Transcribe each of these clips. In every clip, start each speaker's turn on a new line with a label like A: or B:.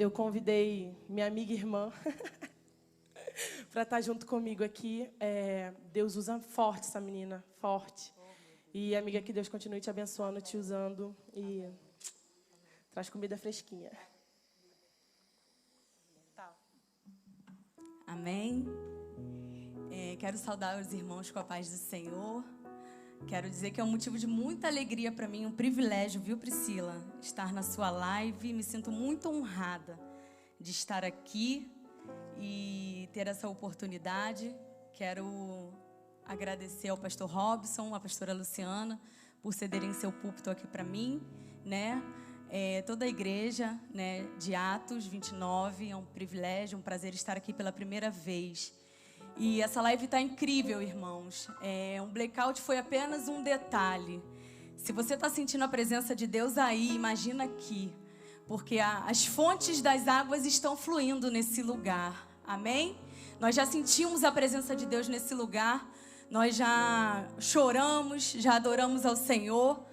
A: eu convidei minha amiga e irmã para estar junto comigo aqui. Deus usa forte essa menina, forte. E, amiga, que Deus continue te abençoando, te usando. E traz comida fresquinha.
B: Amém. Quero saudar os irmãos com a paz do Senhor. Quero dizer que é um motivo de muita alegria para mim, um privilégio, viu, Priscila? Estar na sua live. Me sinto muito honrada de estar aqui e ter essa oportunidade. Quero agradecer ao pastor Robson, à pastora Luciana, por cederem seu púlpito aqui para mim, né? Toda a igreja, né, de Atos 29, é um privilégio, um prazer estar aqui pela primeira vez. E essa live está incrível, irmãos. Um blackout foi apenas um detalhe. Se você está sentindo a presença de Deus aí, imagina aqui. Porque as fontes das águas estão fluindo nesse lugar. Amém? Nós já sentimos a presença de Deus nesse lugar. Nós já choramos, já adoramos ao Senhor.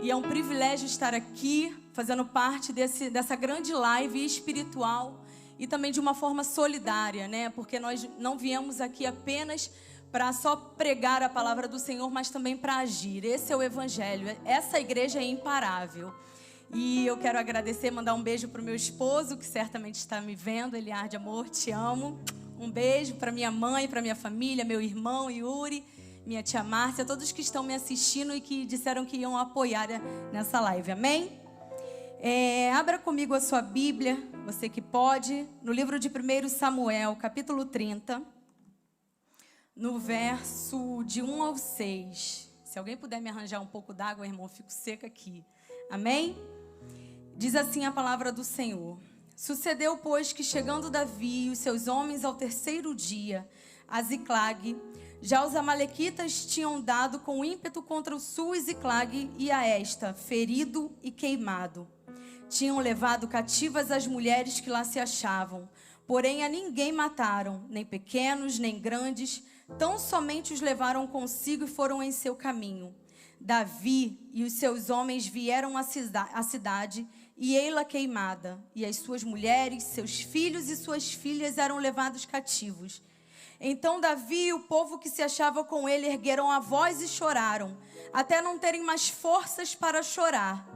B: E é um privilégio estar aqui, fazendo parte dessa grande live espiritual. E também de uma forma solidária, né? Porque nós não viemos aqui apenas para só pregar a palavra do Senhor, mas também para agir. Esse é o Evangelho. Essa igreja é imparável. E eu quero agradecer, mandar um beijo para o meu esposo, que certamente está me vendo. Eliarde, amor, te amo. Um beijo para minha mãe, para minha família, meu irmão Yuri, minha tia Márcia, todos que estão me assistindo e que disseram que iam apoiar nessa live. Amém? Abra comigo a sua Bíblia, você que pode, no livro de 1 Samuel, capítulo 30, no verso de 1 ao 6. Se alguém puder me arranjar um pouco d'água, irmão, eu fico seca aqui. Amém? Diz assim a palavra do Senhor. Sucedeu, pois, que chegando Davi e os seus homens ao terceiro dia, a Ziclag, já os amalequitas tinham dado com ímpeto contra o sul Ziclag e a esta, ferido e queimado. Tinham levado cativas as mulheres que lá se achavam, porém a ninguém mataram, nem pequenos, nem grandes, tão somente os levaram consigo e foram em seu caminho. Davi e os seus homens vieram à cidade, e ei-la queimada, e as suas mulheres, seus filhos e suas filhas eram levados cativos. Então Davi e o povo que se achava com ele ergueram a voz e choraram, até não terem mais forças para chorar.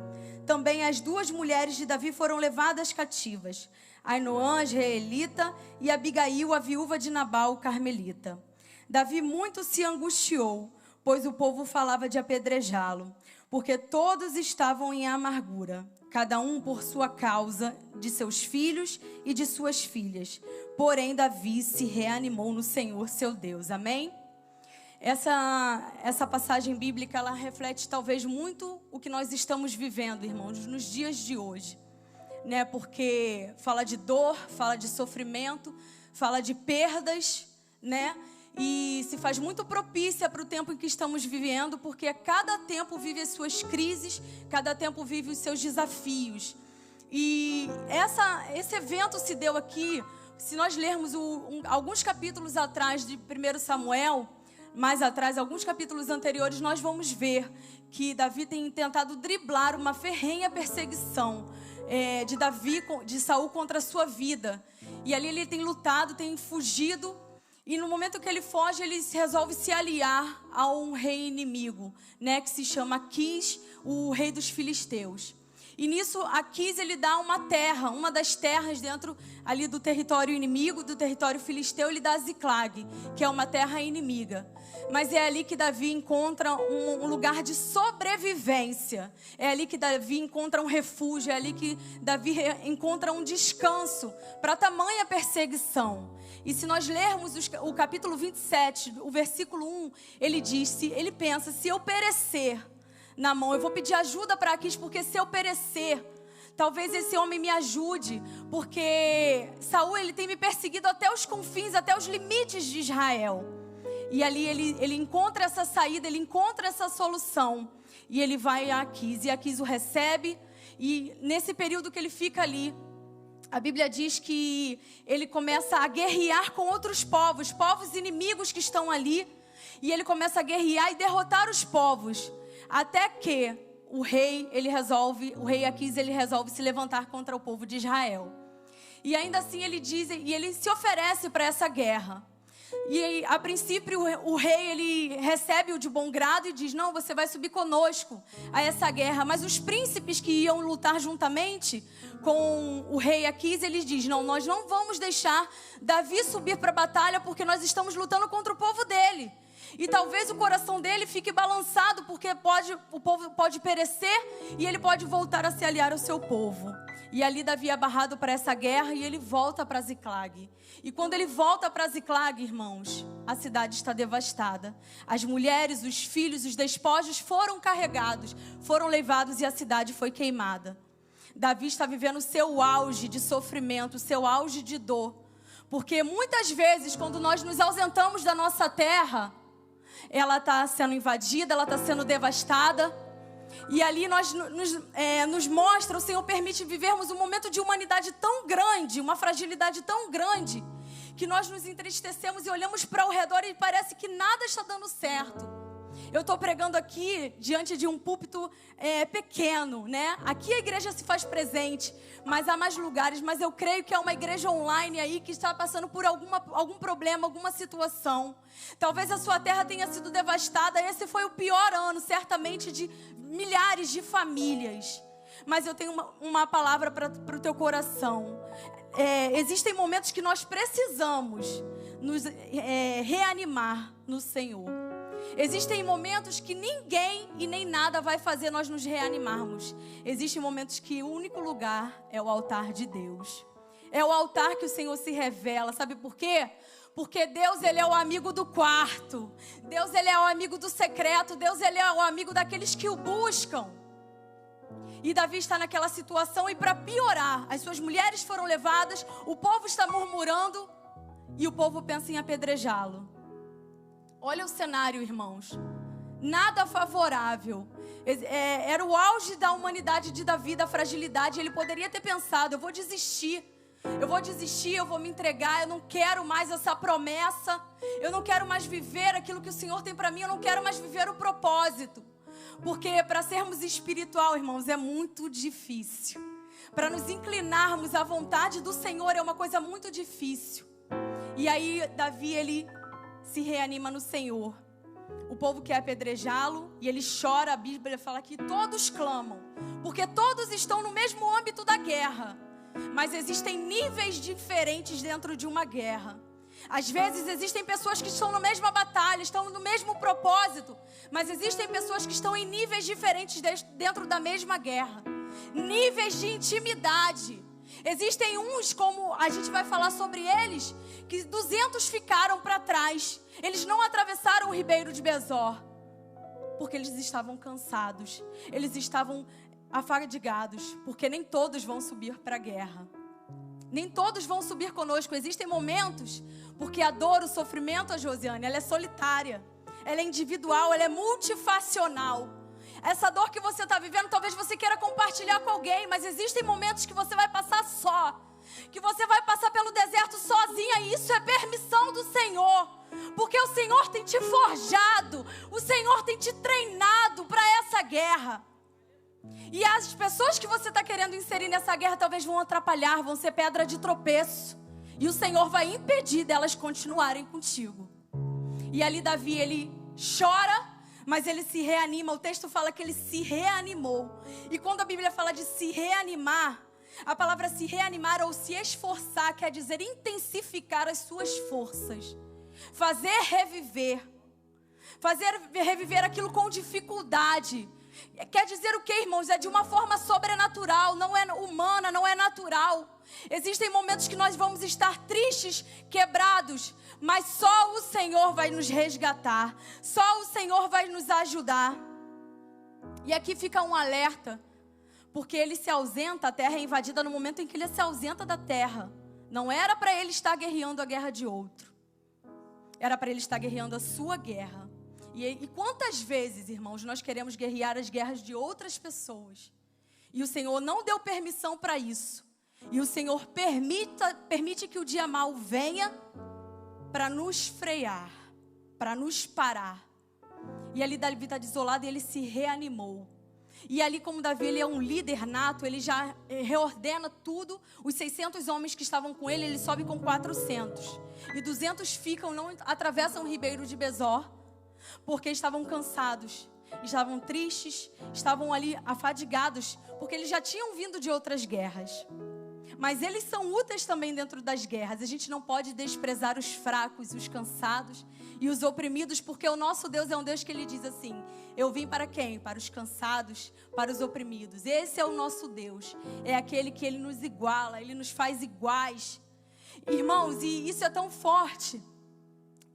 B: Também as duas mulheres de Davi foram levadas cativas, Ainoã, a israelita, e Abigail, a viúva de Nabal, o carmelita. Davi muito se angustiou, pois o povo falava de apedrejá-lo, porque todos estavam em amargura, cada um por sua causa, de seus filhos e de suas filhas. Porém, Davi se reanimou no Senhor, seu Deus. Amém? Essa passagem bíblica, ela reflete talvez muito o que nós estamos vivendo, irmãos, nos dias de hoje, né? Porque fala de dor, fala de sofrimento, fala de perdas, né? E se faz muito propícia para o tempo em que estamos vivendo, porque cada tempo vive as suas crises, cada tempo vive os seus desafios. E esse evento se deu aqui, se nós lermos alguns capítulos atrás de 1 Samuel, mais atrás, alguns capítulos anteriores, nós vamos ver que Davi tem tentado driblar uma ferrenha perseguição de Saul contra a sua vida. E ali ele tem lutado, tem fugido. E no momento que ele foge, ele resolve se aliar a um rei inimigo, né, que se chama Aquis, o rei dos filisteus. E nisso, Aquis, ele dá uma terra, uma das terras dentro ali do território inimigo, do território filisteu, ele dá Ziclag, que é uma terra inimiga. Mas é ali que Davi encontra um lugar de sobrevivência. É ali que Davi encontra um refúgio, é ali que Davi encontra um descanso para tamanha perseguição. E se nós lermos o capítulo 27, o versículo 1, ele pensa, se eu perecer na mão, eu vou pedir ajuda para Aquis, porque se eu perecer, talvez esse homem me ajude, porque Saul, ele tem me perseguido até os confins, até os limites de Israel. E ali ele encontra essa saída, ele encontra essa solução, e ele vai a Aquis, e Aquis o recebe, e nesse período que ele fica ali, a Bíblia diz que ele começa a guerrear com outros povos inimigos que estão ali, e ele começa a guerrear e derrotar os povos, até que o rei Aquis, ele resolve se levantar contra o povo de Israel. E ainda assim ele diz, e ele se oferece para essa guerra. E a princípio o rei, ele recebe-o de bom grado e diz: não, você vai subir conosco a essa guerra. Mas os príncipes que iam lutar juntamente com o rei Aquis, eles dizem: não, nós não vamos deixar Davi subir para a batalha, porque nós estamos lutando contra o povo dele. E talvez o coração dele fique balançado, porque o povo pode perecer e ele pode voltar a se aliar ao seu povo. E ali Davi é barrado para essa guerra e ele volta para Ziclag. E quando ele volta para Ziclag, irmãos, a cidade está devastada. As mulheres, os filhos, os despojos foram carregados, foram levados e a cidade foi queimada. Davi está vivendo o seu auge de sofrimento, o seu auge de dor. Porque muitas vezes, quando nós nos ausentamos da nossa terra, ela está sendo invadida, ela está sendo devastada. E ali nos mostra, o Senhor permite vivermos um momento de humanidade tão grande, uma fragilidade tão grande, que nós nos entristecemos e olhamos para o redor e parece que nada está dando certo. Eu estou pregando aqui diante de um púlpito pequeno, né? Aqui a igreja se faz presente, mas há mais lugares. Mas eu creio que há uma igreja online aí que está passando por algum problema, alguma situação. Talvez a sua terra tenha sido devastada. Esse foi o pior ano, certamente, de milhares de famílias. Mas eu tenho uma palavra para o teu coração. Existem momentos que nós precisamos nos reanimar no Senhor. Existem momentos que ninguém e nem nada vai fazer nós nos reanimarmos. Existem momentos que o único lugar é o altar de Deus. É o altar que o Senhor se revela. Sabe por quê? Porque Deus, Ele é o amigo do quarto. Deus, Ele é o amigo do secreto. Deus, Ele é o amigo daqueles que o buscam. E Davi está naquela situação e para piorar, as suas mulheres foram levadas, o povo está murmurando e o povo pensa em apedrejá-lo. Olha o cenário, irmãos. Nada favorável. Era o auge da humanidade de Davi, da fragilidade. Ele poderia ter pensado: eu vou desistir, eu vou me entregar, eu não quero mais essa promessa, eu não quero mais viver aquilo que o Senhor tem para mim, eu não quero mais viver o propósito. Porque para sermos espiritual, irmãos, é muito difícil. Para nos inclinarmos à vontade do Senhor é uma coisa muito difícil. E aí Davi, ele se reanima no Senhor. O povo quer apedrejá-lo e ele chora. A Bíblia fala que todos clamam, porque todos estão no mesmo âmbito da guerra, mas existem níveis diferentes dentro de uma guerra. Às vezes existem pessoas que estão na mesma batalha, estão no mesmo propósito, mas existem pessoas que estão em níveis diferentes dentro da mesma guerra. Níveis de intimidade. Existem uns, como a gente vai falar sobre eles, que 200 ficaram para trás. Eles não atravessaram o ribeiro de Besor, porque eles estavam cansados. Eles estavam afadigados, porque nem todos vão subir para a guerra. Nem todos vão subir conosco. Existem momentos, porque a dor, o sofrimento, a Josiane, ela é solitária. Ela é individual, ela é multifacional. Essa dor que você está vivendo, talvez você queira compartilhar com alguém, mas existem momentos que você vai passar só, que você vai passar pelo deserto sozinha, e isso é permissão do Senhor, porque o Senhor tem te forjado, o Senhor tem te treinado para essa guerra. E as pessoas que você está querendo inserir nessa guerra talvez vão atrapalhar, vão ser pedra de tropeço, e o Senhor vai impedir delas continuarem contigo. E ali Davi, ele chora, mas ele se reanima. O texto fala que ele se reanimou. E quando a Bíblia fala de se reanimar, a palavra se reanimar ou se esforçar quer dizer intensificar as suas forças. Fazer reviver aquilo com dificuldade. Quer dizer o que, irmãos? É de uma forma sobrenatural, não é humana, não é natural. Existem momentos que nós vamos estar tristes, quebrados, mas só o Senhor vai nos resgatar, só o Senhor vai nos ajudar. E aqui fica um alerta, porque ele se ausenta, a terra é invadida no momento em que ele se ausenta da terra. Não era para ele estar guerreando a guerra de outro, era para ele estar guerreando a sua guerra. E quantas vezes, irmãos, nós queremos guerrear as guerras de outras pessoas, e o Senhor não deu permissão para isso, e o Senhor permite que o dia mau venha para nos frear, para nos parar. E ali Davi está desolado e ele se reanimou. E ali, como Davi, ele é um líder nato, ele já reordena tudo. Os 600 homens que estavam com ele, ele sobe com 400. E 200 ficam, não atravessam o ribeiro de Besor, porque estavam cansados, estavam tristes, estavam ali afadigados, porque eles já tinham vindo de outras guerras. Mas eles são úteis também dentro das guerras. A gente não pode desprezar os fracos, os cansados e os oprimidos, porque o nosso Deus é um Deus que ele diz assim: eu vim para quem? Para os cansados, para os oprimidos. Esse é o nosso Deus. É aquele que ele nos iguala, ele nos faz iguais. Irmãos, e isso é tão forte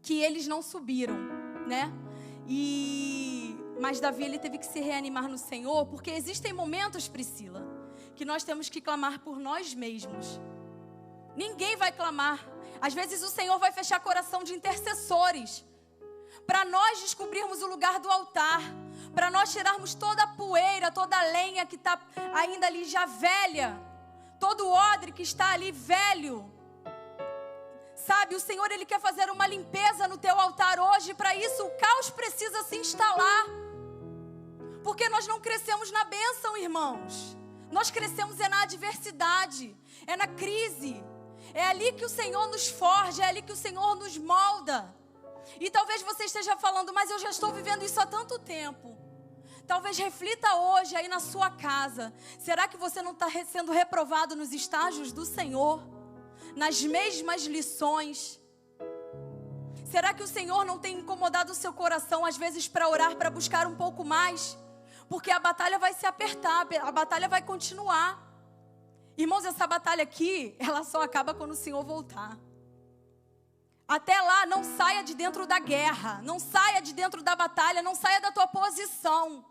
B: que eles não subiram, né? Mas Davi, ele teve que se reanimar no Senhor, porque existem momentos, Priscila, que nós temos que clamar por nós mesmos. Ninguém vai clamar. Às vezes o Senhor vai fechar coração de intercessores, para nós descobrirmos o lugar do altar, para nós tirarmos toda a poeira, toda a lenha que está ainda ali já velha, todo o odre que está ali velho. Sabe, o Senhor, ele quer fazer uma limpeza no teu altar hoje. Para isso o caos precisa se instalar, porque nós não crescemos na bênção, irmãos. Nós crescemos na adversidade, é na crise. É ali que o Senhor nos forja, é ali que o Senhor nos molda. E talvez você esteja falando: mas eu já estou vivendo isso há tanto tempo. Talvez reflita hoje aí na sua casa. Será que você não está sendo reprovado nos estágios do Senhor? Nas mesmas lições? Será que o Senhor não tem incomodado o seu coração às vezes para orar, para buscar um pouco mais? Porque a batalha vai se apertar, a batalha vai continuar. Irmãos, essa batalha aqui, ela só acaba quando o Senhor voltar. Até lá, não saia de dentro da guerra, não saia de dentro da batalha, não saia da tua posição.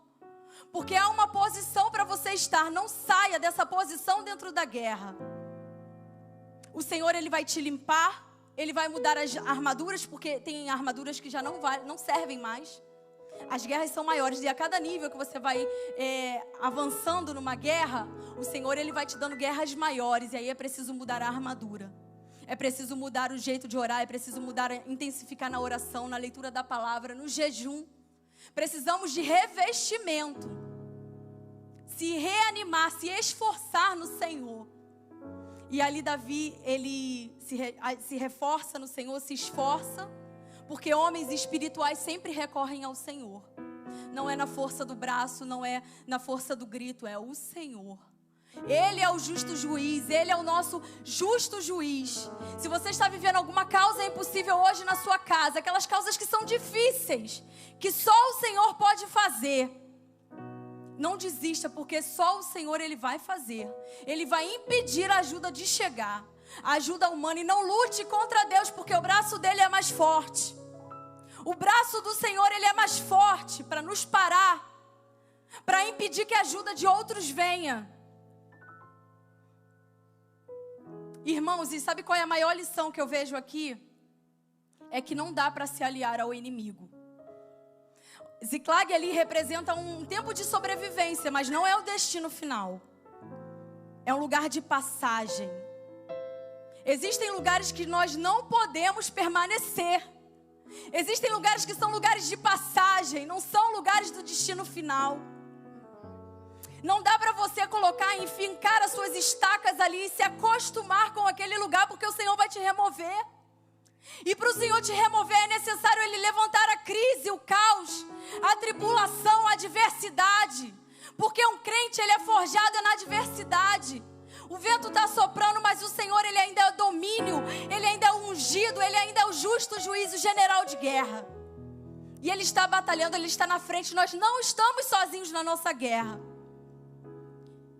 B: Porque há uma posição para você estar, não saia dessa posição dentro da guerra. O Senhor, ele vai te limpar, ele vai mudar as armaduras, porque tem armaduras que já não servem mais. As guerras são maiores e a cada nível que você vai avançando numa guerra, o Senhor, ele vai te dando guerras maiores, e aí é preciso mudar a armadura. É preciso mudar o jeito de orar, é preciso mudar, intensificar na oração, na leitura da palavra, no jejum. Precisamos de revestimento. Se reanimar, se esforçar no Senhor. E ali Davi, ele se reforça no Senhor, se esforça, porque homens espirituais sempre recorrem ao Senhor. Não é na força do braço, não é na força do grito, é o Senhor. Ele é o justo juiz, ele é o nosso justo juiz. Se você está vivendo alguma causa impossível hoje na sua casa, aquelas causas que são difíceis, que só o Senhor pode fazer, não desista, porque só o Senhor, ele vai fazer. Ele vai impedir a ajuda de chegar, a ajuda humana, e não lute contra Deus, porque o braço dele é mais forte. O braço do Senhor, ele é mais forte para nos parar, para impedir que a ajuda de outros venha. Irmãos, e sabe qual é a maior lição que eu vejo aqui? É que não dá para se aliar ao inimigo. Ziklag ali representa um tempo de sobrevivência, mas não é o destino final. É um lugar de passagem. Existem lugares que nós não podemos permanecer. Existem lugares que são lugares de passagem, não são lugares do destino final. Não dá para você colocar, enfincar as suas estacas ali e se acostumar com aquele lugar, porque o Senhor vai te remover. E para o Senhor te remover é necessário Ele levantar a crise, o caos, a tribulação, a adversidade. Porque um crente, ele é forjado na adversidade. O vento está soprando, mas o Senhor, ele ainda é o domínio, ele ainda é o ungido, ele ainda é o justo juiz, o general de guerra. E Ele está batalhando, Ele está na frente, nós não estamos sozinhos na nossa guerra.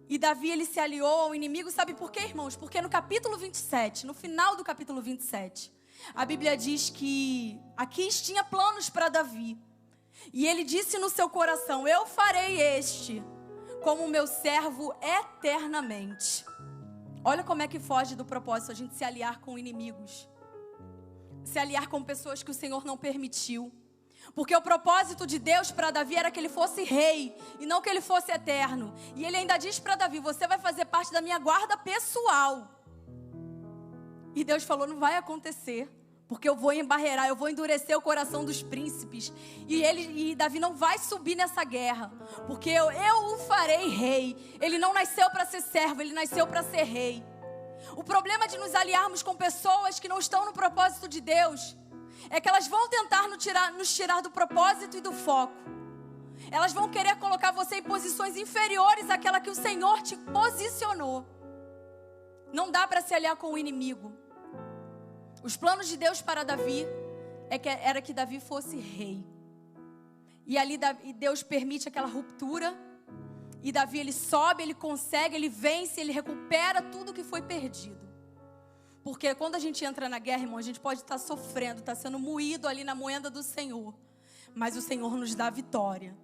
B: E Davi, ele se aliou ao inimigo, sabe por quê, irmãos? Porque no capítulo 27, no final do capítulo 27, a Bíblia diz que Aquis tinha planos para Davi. E ele disse no seu coração: eu farei este como meu servo eternamente. Olha como é que foge do propósito a gente se aliar com inimigos. Se aliar com pessoas que o Senhor não permitiu. Porque o propósito de Deus para Davi era que ele fosse rei e não que ele fosse eterno. E ele ainda diz para Davi: você vai fazer parte da minha guarda pessoal. E Deus falou: não vai acontecer, Porque eu vou embarrear, eu vou endurecer o coração dos príncipes. E Davi não vai subir nessa guerra. Porque eu o farei rei. Ele não nasceu para ser servo, ele nasceu para ser rei. O problema de nos aliarmos com pessoas que não estão no propósito de Deus é que elas vão tentar nos tirar do propósito e do foco. Elas vão querer colocar você em posições inferiores àquela que o Senhor te posicionou. Não dá para se aliar com o inimigo. Os planos de Deus para Davi era que Davi fosse rei. E ali Deus permite aquela ruptura. E Davi, ele sobe, ele consegue, ele vence, ele recupera tudo que foi perdido. Porque quando a gente entra na guerra, irmão, a gente pode estar sofrendo, estar sendo moído ali na moenda do Senhor. Mas o Senhor nos dá vitória.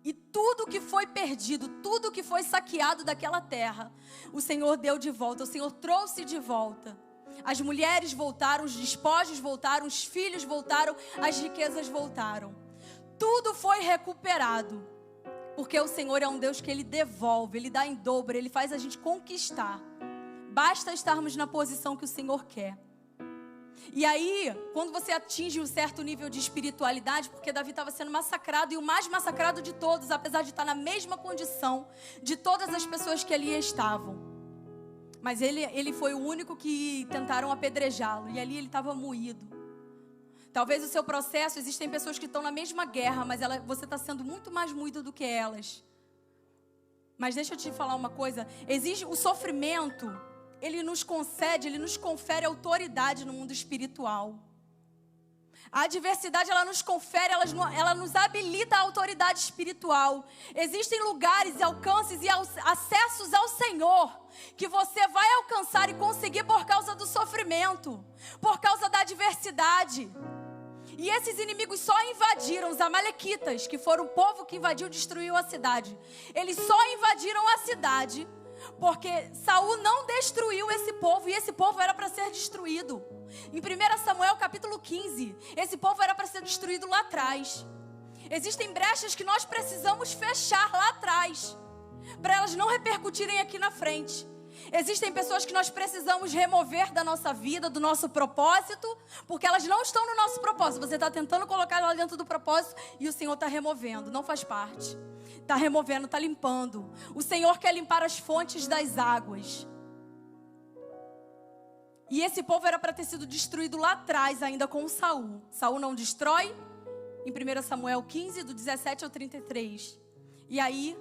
B: E tudo que foi perdido, tudo que foi saqueado daquela terra, o Senhor deu de volta, o Senhor trouxe de volta. As mulheres voltaram, os despojos voltaram, os filhos voltaram, as riquezas voltaram. Tudo foi recuperado. Porque o Senhor é um Deus que Ele devolve, Ele dá em dobro, Ele faz a gente conquistar. Basta estarmos na posição que o Senhor quer. E aí, quando você atinge um certo nível de espiritualidade, porque Davi estava sendo massacrado, e o mais massacrado de todos, apesar de estar na mesma condição de todas as pessoas que ali estavam. Mas ele foi o único que tentaram apedrejá-lo, e ali ele estava moído. Talvez o seu processo, existem pessoas que estão na mesma guerra, mas você está sendo muito mais moído do que elas. Mas deixa eu te falar uma coisa, o sofrimento, ele nos concede, ele nos confere autoridade no mundo espiritual. A adversidade, ela nos confere, ela nos habilita a autoridade espiritual. Existem lugares e alcances e acessos ao Senhor que você vai alcançar e conseguir por causa do sofrimento, por causa da adversidade. E esses inimigos só invadiram os amalequitas, que foram o povo que invadiu e destruiu a cidade. Eles só invadiram a cidade porque Saul não destruiu esse povo, e esse povo era para ser destruído. Em 1 Samuel capítulo 15, esse povo era para ser destruído lá atrás. Existem brechas que nós precisamos fechar lá atrás, para elas não repercutirem aqui na frente. Existem pessoas que nós precisamos remover da nossa vida, do nosso propósito, porque elas não estão no nosso propósito. Você está tentando colocar ela dentro do propósito e o Senhor está removendo, não faz parte. Está removendo, está limpando. O Senhor quer limpar as fontes das águas. E esse povo era para ter sido destruído lá atrás, ainda com Saul. Saul não destrói, em 1 Samuel 15, do 17 ao 33. E aí,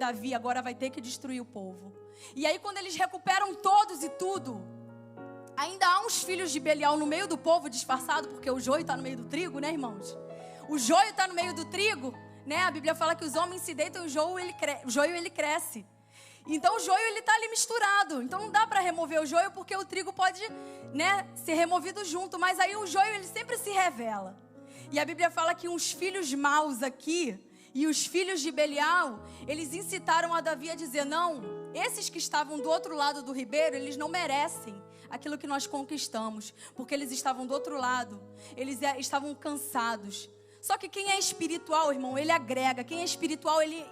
B: Davi agora vai ter que destruir o povo. E aí, quando eles recuperam todos e tudo, ainda há uns filhos de Belial no meio do povo disfarçado, porque o joio está no meio do trigo, né, irmãos? O joio está no meio do trigo, né? A Bíblia fala que os homens se deitam e o joio ele cresce. Então o joio ele está ali misturado. Então não dá para remover o joio, porque o trigo pode, né, ser removido junto. Mas aí o joio ele sempre se revela. E a Bíblia fala que uns filhos maus aqui e os filhos de Belial, eles incitaram a Davi a dizer: não, esses que estavam do outro lado do ribeiro, eles não merecem aquilo que nós conquistamos, porque eles estavam do outro lado, eles estavam cansados. Só que quem é espiritual, irmão, ele agrega. Quem é espiritual, ele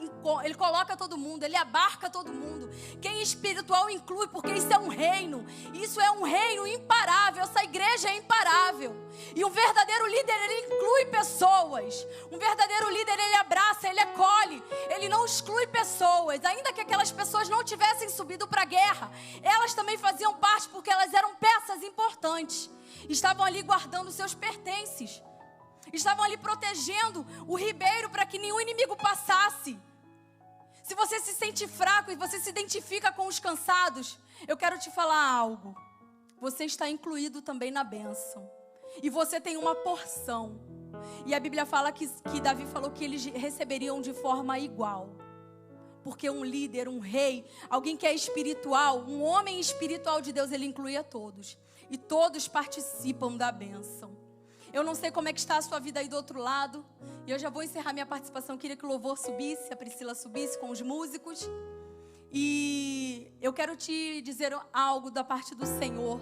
B: coloca todo mundo, ele abarca todo mundo. Quem é espiritual inclui, porque isso é um reino. Isso é um reino imparável. Essa igreja é imparável. E um verdadeiro líder, ele inclui pessoas. Um verdadeiro líder, ele abraça, ele acolhe. Ele não exclui pessoas. Ainda que aquelas pessoas não tivessem subido para a guerra, elas também faziam parte, porque elas eram peças importantes. Estavam ali guardando seus pertences. Estavam ali protegendo o ribeiro para que nenhum inimigo passasse. Se você se sente fraco e você se identifica com os cansados, eu quero te falar algo. Você está incluído também na bênção. E você tem uma porção. E a Bíblia fala que Davi falou que eles receberiam de forma igual. Porque um líder, um rei, alguém que é espiritual, um homem espiritual de Deus, ele inclui a todos. E todos participam da bênção. Eu não sei como é que está a sua vida aí do outro lado. E eu já vou encerrar minha participação. Queria que o louvor subisse, a Priscila subisse com os músicos. E eu quero te dizer algo da parte do Senhor.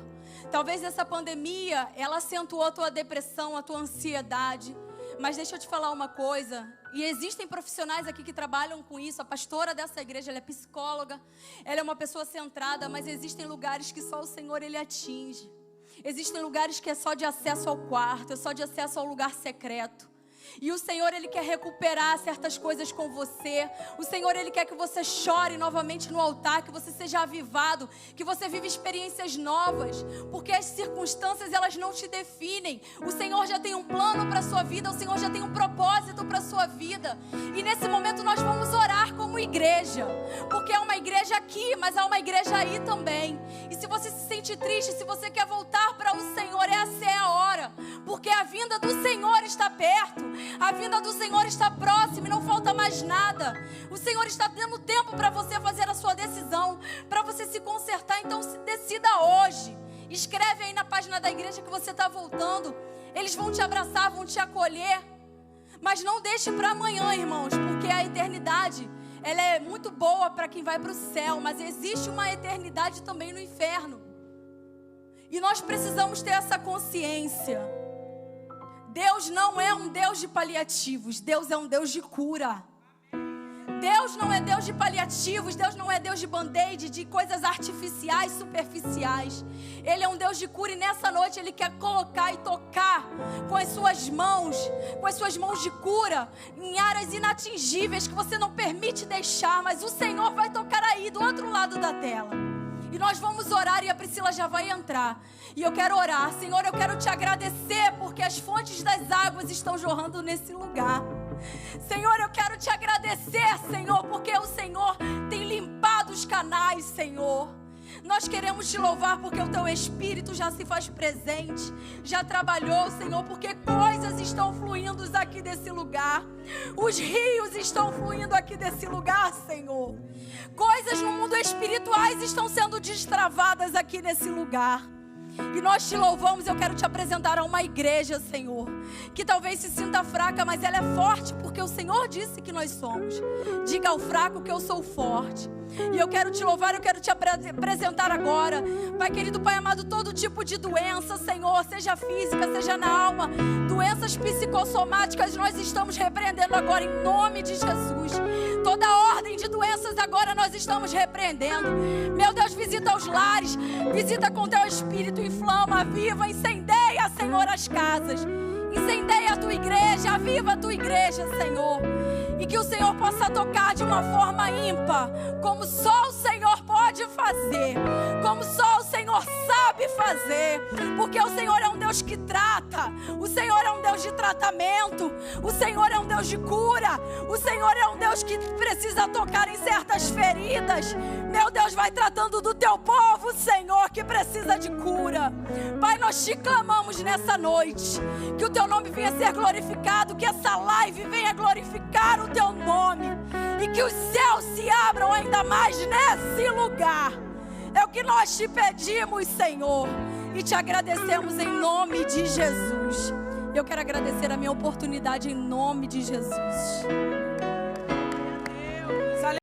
B: Talvez essa pandemia, ela acentuou a tua depressão, a tua ansiedade. Mas deixa eu te falar uma coisa. E existem profissionais aqui que trabalham com isso. A pastora dessa igreja, ela é psicóloga. Ela é uma pessoa centrada, mas existem lugares que só o Senhor, ele atinge. Existem lugares que é só de acesso ao quarto, é só de acesso ao lugar secreto. E o Senhor, Ele quer recuperar certas coisas com você. O Senhor, Ele quer que você chore novamente no altar, que você seja avivado, que você viva experiências novas, porque as circunstâncias, elas não te definem. O Senhor já tem um plano para a sua vida, o Senhor já tem um propósito para a sua vida. E nesse momento nós vamos orar como igreja, porque é uma igreja aqui, mas há uma igreja aí também. E se você se sente triste, se você quer voltar para o Senhor, essa é a hora, porque a vinda do Senhor está perto. A vinda do Senhor está próxima e não falta mais nada. O Senhor está dando tempo para você fazer a sua decisão, para você se consertar. Então se decida hoje. Escreve aí na página da igreja que você está voltando. Eles vão te abraçar, vão te acolher. Mas não deixe para amanhã, irmãos, porque a eternidade, ela é muito boa para quem vai para o céu, mas existe uma eternidade também no inferno. E nós precisamos ter essa consciência. Deus não é um Deus de paliativos, Deus é um Deus de cura. Deus não é Deus de paliativos, Deus não é Deus de band-aid, de coisas artificiais, superficiais. Ele é um Deus de cura e nessa noite Ele quer colocar e tocar com as suas mãos de cura, em áreas inatingíveis que você não permite deixar, mas o Senhor vai tocar aí do outro lado da tela. E nós vamos orar e a Priscila já vai entrar. E eu quero orar. Senhor, eu quero te agradecer porque as fontes das águas estão jorrando nesse lugar. Senhor, eu quero te agradecer, Senhor, porque o Senhor tem limpado os canais, Senhor. Nós queremos te louvar porque o teu Espírito já se faz presente, já trabalhou, Senhor, porque coisas estão fluindo aqui desse lugar. Os rios estão fluindo aqui desse lugar, Senhor. Coisas no mundo espirituais estão sendo destravadas aqui nesse lugar. E nós te louvamos. Eu quero te apresentar a uma igreja, Senhor, que talvez se sinta fraca, mas ela é forte porque o Senhor disse que nós somos. Diga ao fraco que eu sou forte. E eu quero te louvar, eu quero te apresentar agora, Pai querido, Pai amado, todo tipo de doença, Senhor, seja física, seja na alma, doenças psicossomáticas, nós estamos repreendendo agora em nome de Jesus. Toda ordem de doenças agora nós estamos repreendendo. Meu Deus, visita os lares, visita com teu Espírito, inflama, aviva, incendeia, Senhor, as casas. Incendeia a tua igreja, aviva a tua igreja, Senhor. E que o Senhor possa tocar de uma forma ímpar, como só o Senhor pode fazer, como só o Senhor sabe fazer, porque o Senhor é um Deus que trata, o Senhor é um Deus de tratamento, o Senhor é um Deus de cura, o Senhor é um Deus que precisa tocar em certas feridas. Meu Deus, vai tratando do teu povo, Senhor, que precisa de cura. Pai, nós te clamamos nessa noite, que o teu nome venha ser glorificado, que essa live venha glorificar o teu nome e que os céus se abram ainda mais nesse lugar. É o que nós te pedimos, Senhor, e te agradecemos em nome de Jesus. Eu quero agradecer a minha oportunidade em nome de Jesus.